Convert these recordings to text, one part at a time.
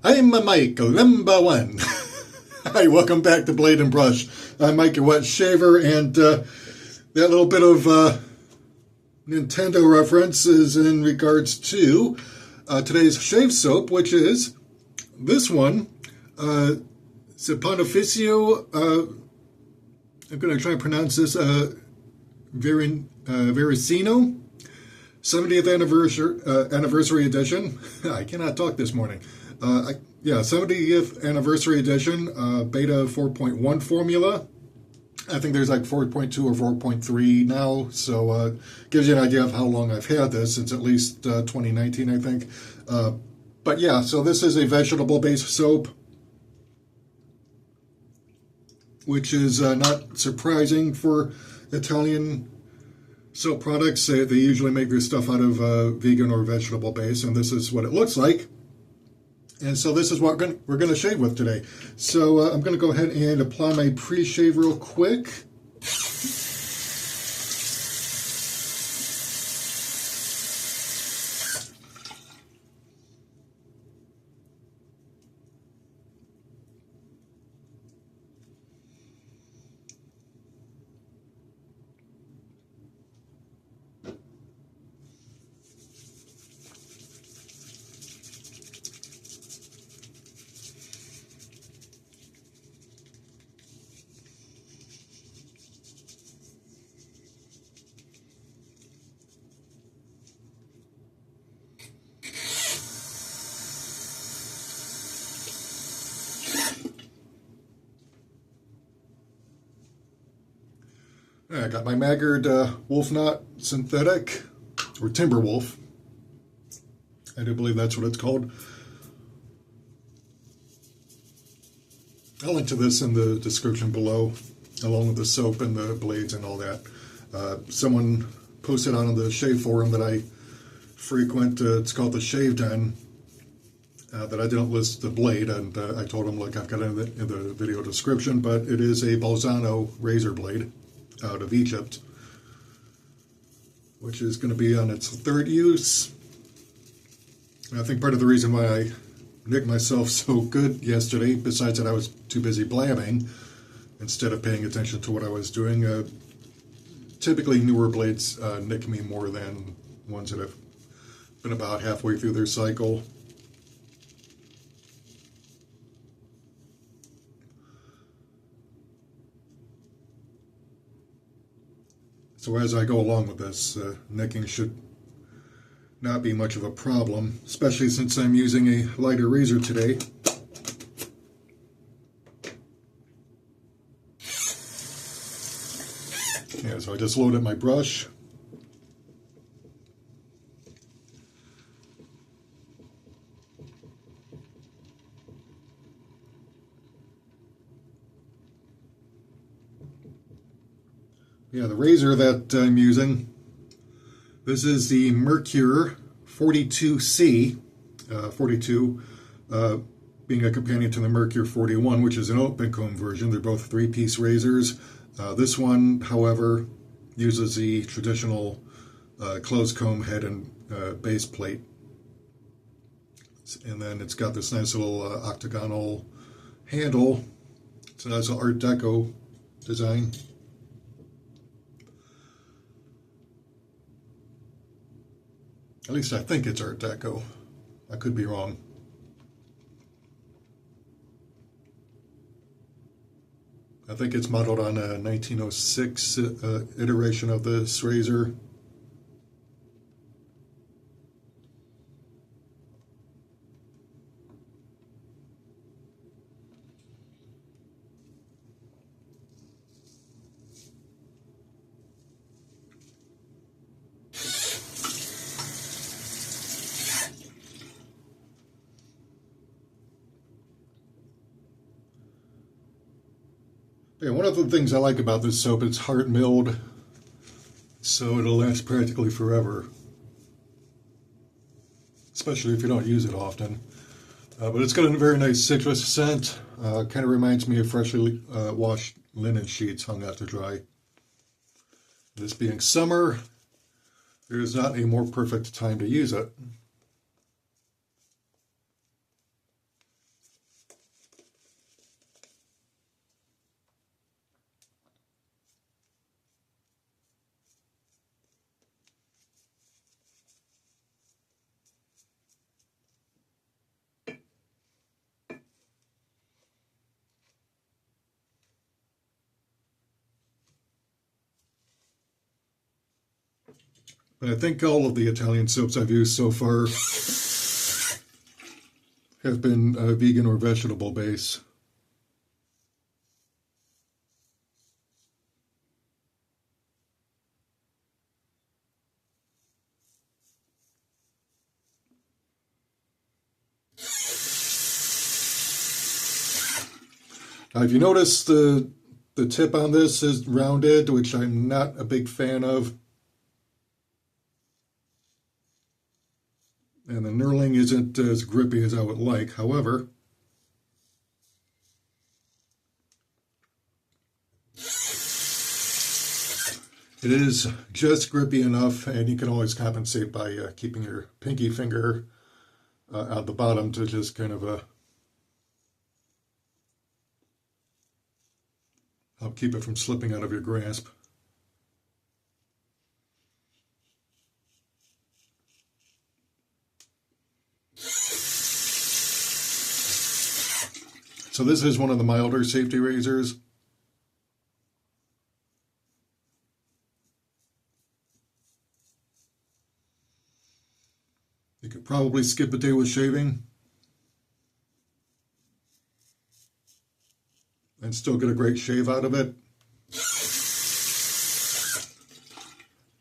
I'm Mike, number one. Hi, welcome back to Blade and Brush. I'm Mike, your wet shaver, and that little bit of Nintendo reference is in regards to today's shave soap, which is this one, Saponificio, I'm going to try and pronounce this, Varesino, 70th anniversary edition. I cannot talk this morning. 70th anniversary edition, beta 4.1 formula. I think there's like 4.2 or 4.3 now, so gives you an idea of how long I've had this, since at least 2019, I think. But yeah, so this is a vegetable-based soap, which is not surprising for Italian soap products. They usually make their stuff out of vegan or vegetable base, and this is what it looks like. And so this is what we're going to shave with today. So I'm going to go ahead and apply my pre-shave real quick. I got my Maggard Wolf Knot Synthetic, or Timber Wolf. I do believe that's what it's called. I'll link to this in the description below, along with the soap and the blades and all that. Someone posted on the shave forum that I frequent, it's called the Shave Den, that I didn't list the blade, and I told him, look, I've got it in the video description, but it is a Bolzano razor blade out of Egypt, which is going to be on its third use. And I think part of the reason why I nicked myself so good yesterday, besides that I was too busy blabbing instead of paying attention to what I was doing, typically newer blades nick me more than ones that have been about halfway through their cycle. So as I go along with this, nicking should not be much of a problem, especially since I'm using a lighter razor today. Yeah, so I just loaded my brush. Yeah, the razor that I'm using, this is the Mercure 42C, 42 being a companion to the Mercure 41, which is an open comb version. They're both three-piece razors. This one, however, uses the traditional closed comb head and base plate. And then it's got this nice little octagonal handle. It's a nice Art Deco design. At least I think it's Art Deco. I could be wrong. I think it's modeled on a 1906 iteration of this razor. Yeah, one of the things I like about this soap, it's hard milled, so it'll last practically forever, especially if you don't use it often. But it's got a very nice citrus scent. Kind of reminds me of freshly washed linen sheets hung out to dry. This being summer, there is not a more perfect time to use it. But I think all of the Italian soaps I've used so far have been vegan or vegetable based. Now, if you notice, the tip on this is rounded, which I'm not a big fan of. And the knurling isn't as grippy as I would like. However, it is just grippy enough, and you can always compensate by keeping your pinky finger at the bottom to just kind of help keep it from slipping out of your grasp. So this is one of the milder safety razors. You could probably skip a day with shaving and still get a great shave out of it.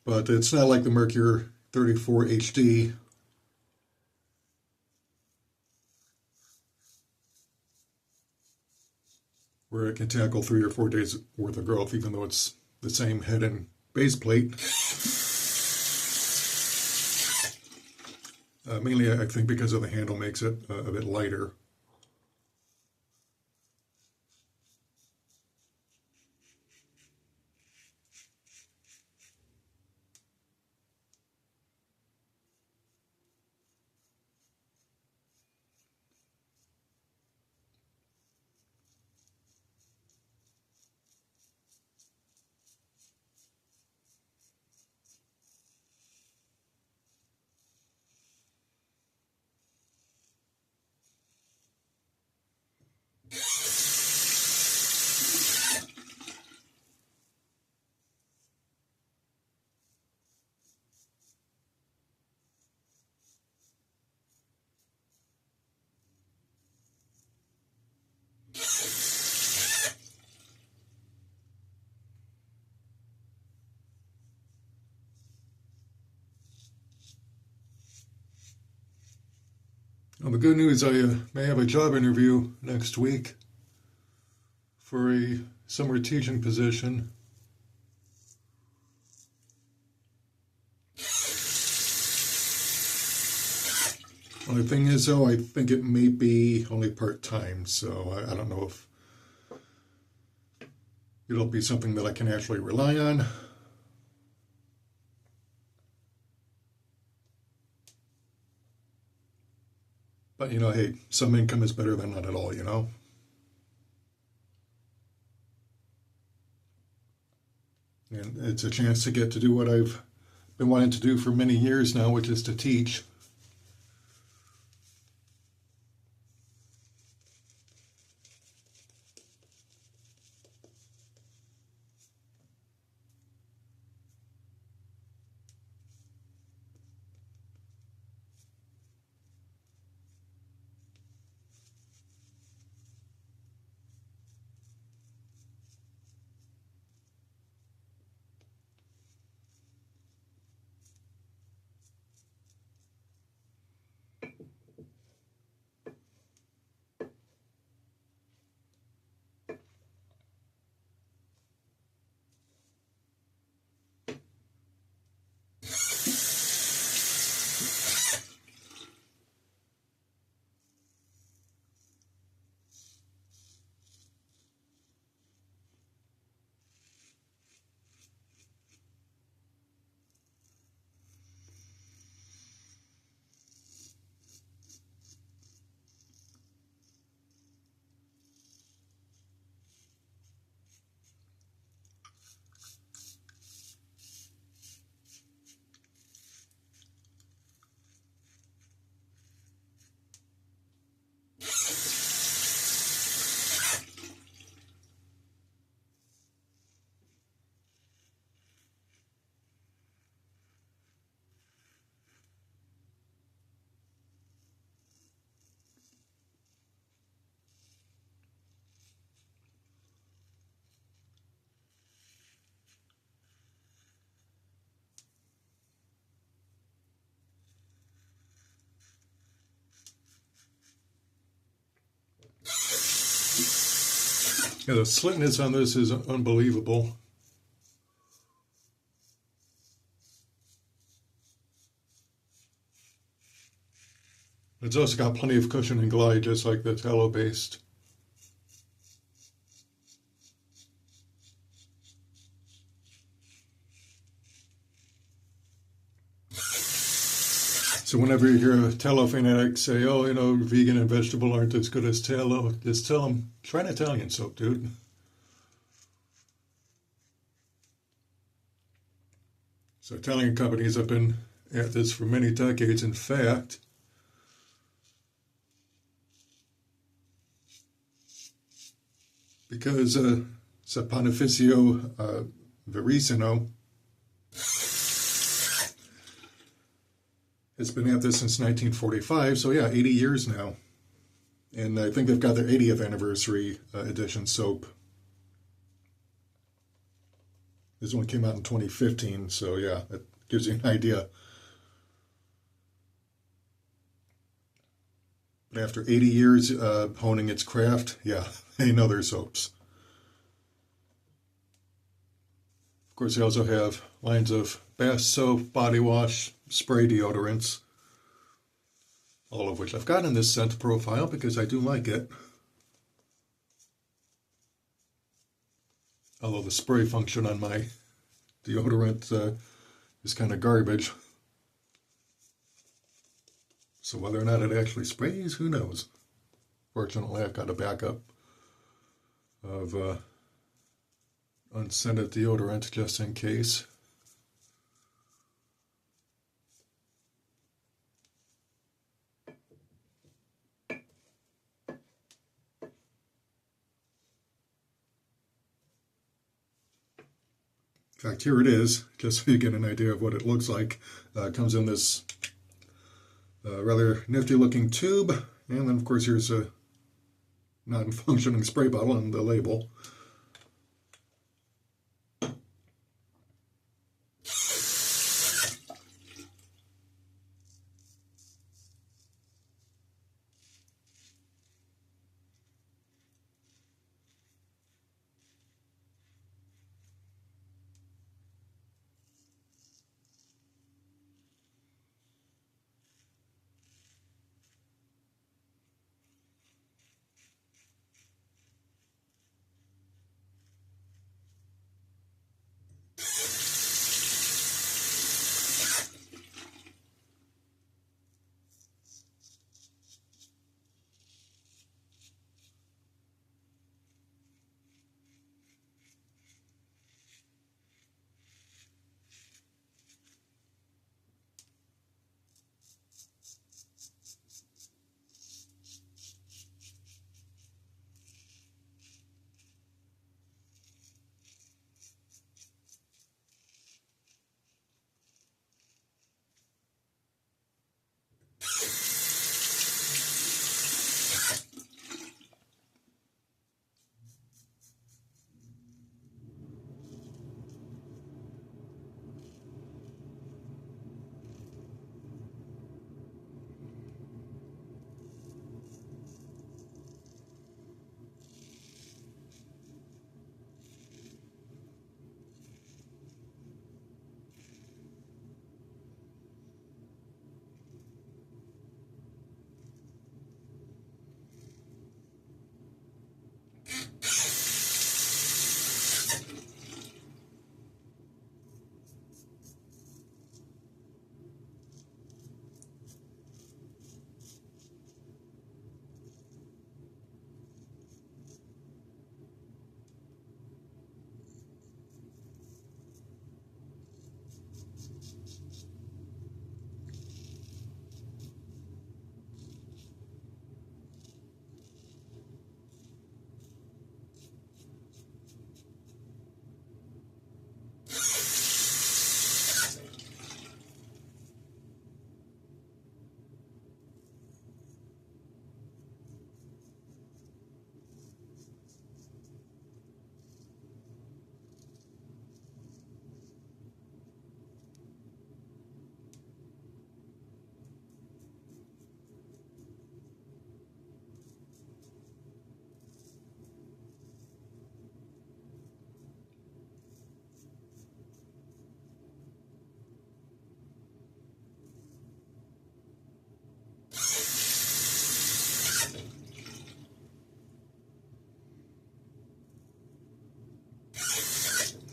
But it's not like the Mercure 34 HD, where it can tackle 3 or 4 days worth of growth, even though it's the same head and base plate. Mainly, I think because of the handle makes it a bit lighter. Well, the good news, I may have a job interview next week for a summer teaching position. Only thing is, though, I think it may be only part-time, so I don't know if it'll be something that I can actually rely on. But, you know, hey, some income is better than none at all, you know? And it's a chance to get to do what I've been wanting to do for many years now, which is to teach. Yeah, the slitness on this is unbelievable. It's also got plenty of cushion and glide, just like the tallow-based. So whenever you hear a tallow fanatic say, oh, you know, vegan and vegetable aren't as good as tallow, just tell them, try an Italian soap, dude. So Italian companies have been at this for many decades. In fact, because Saponificio Varesino has been at this since 1945, so yeah, 80 years now. And I think they've got their 80th anniversary edition soap. This one came out in 2015, so yeah, that gives you an idea. But after 80 years honing its craft, yeah, they know their soaps. Of course, they also have lines of bath soap, body wash, spray deodorants, all of which I've got in this scent profile because I do like it. Although the spray function on my deodorant is kind of garbage. So whether or not it actually sprays, who knows? Fortunately, I've got a backup of unscented deodorant just in case. In fact, here it is, just so you get an idea of what it looks like. It comes in this rather nifty looking tube, and then of course here's a non-functioning spray bottle on the label.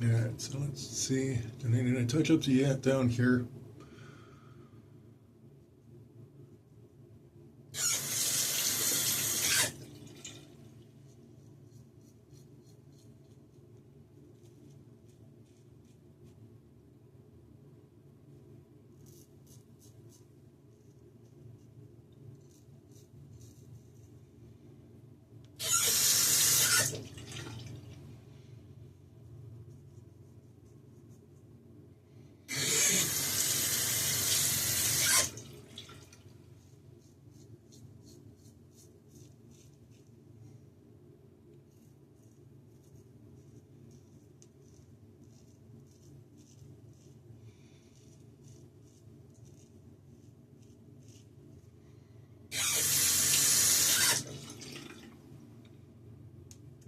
Alright, so let's see. Do I need any touch-ups? Yeah, down here.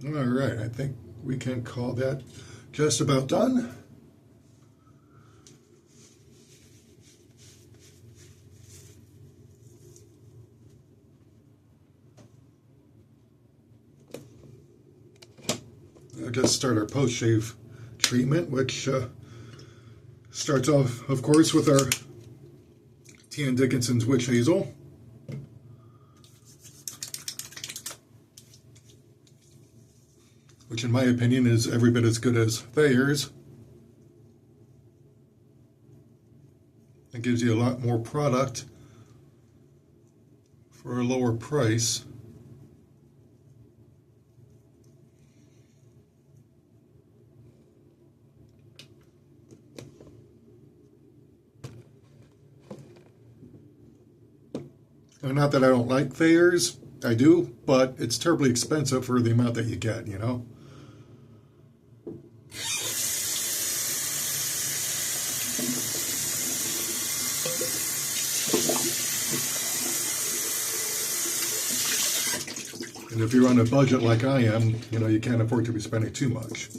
All right, I think we can call that just about done. I'll just start our post-shave treatment, which starts off, of course, with our T. Dickinson's Witch Hazel. Which in my opinion is every bit as good as Thayer's. It gives you a lot more product for a lower price. And not that I don't like Thayer's, I do, but it's terribly expensive for the amount that you get, you know? And if you're on a budget like I am, you know, you can't afford to be spending too much.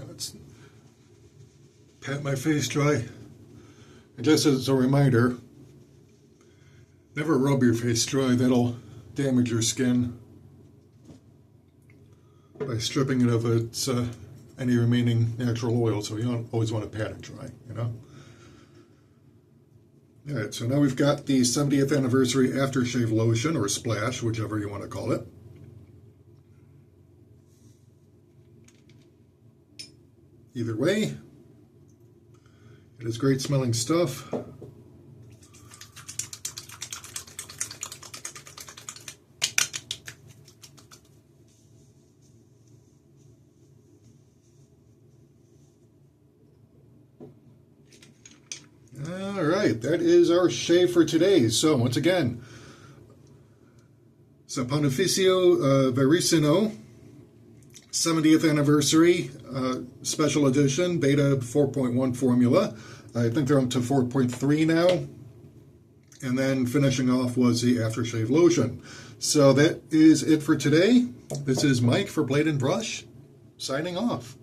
Let's pat my face dry. And just as a reminder, never rub your face dry. That'll damage your skin by stripping it of its any remaining natural oil. So you don't always want to pat it dry, you know. All right, so now we've got the 70th anniversary aftershave lotion, or splash, whichever you want to call it. Either way, it is great smelling stuff. All right, that is our shave for today. So once again, Saponificio Varesino 70th anniversary special edition beta 4.1 formula. I think they're up to 4.3 now. And then finishing off was the aftershave lotion. So that is it for today. This is Mike for Blade and Brush, signing off.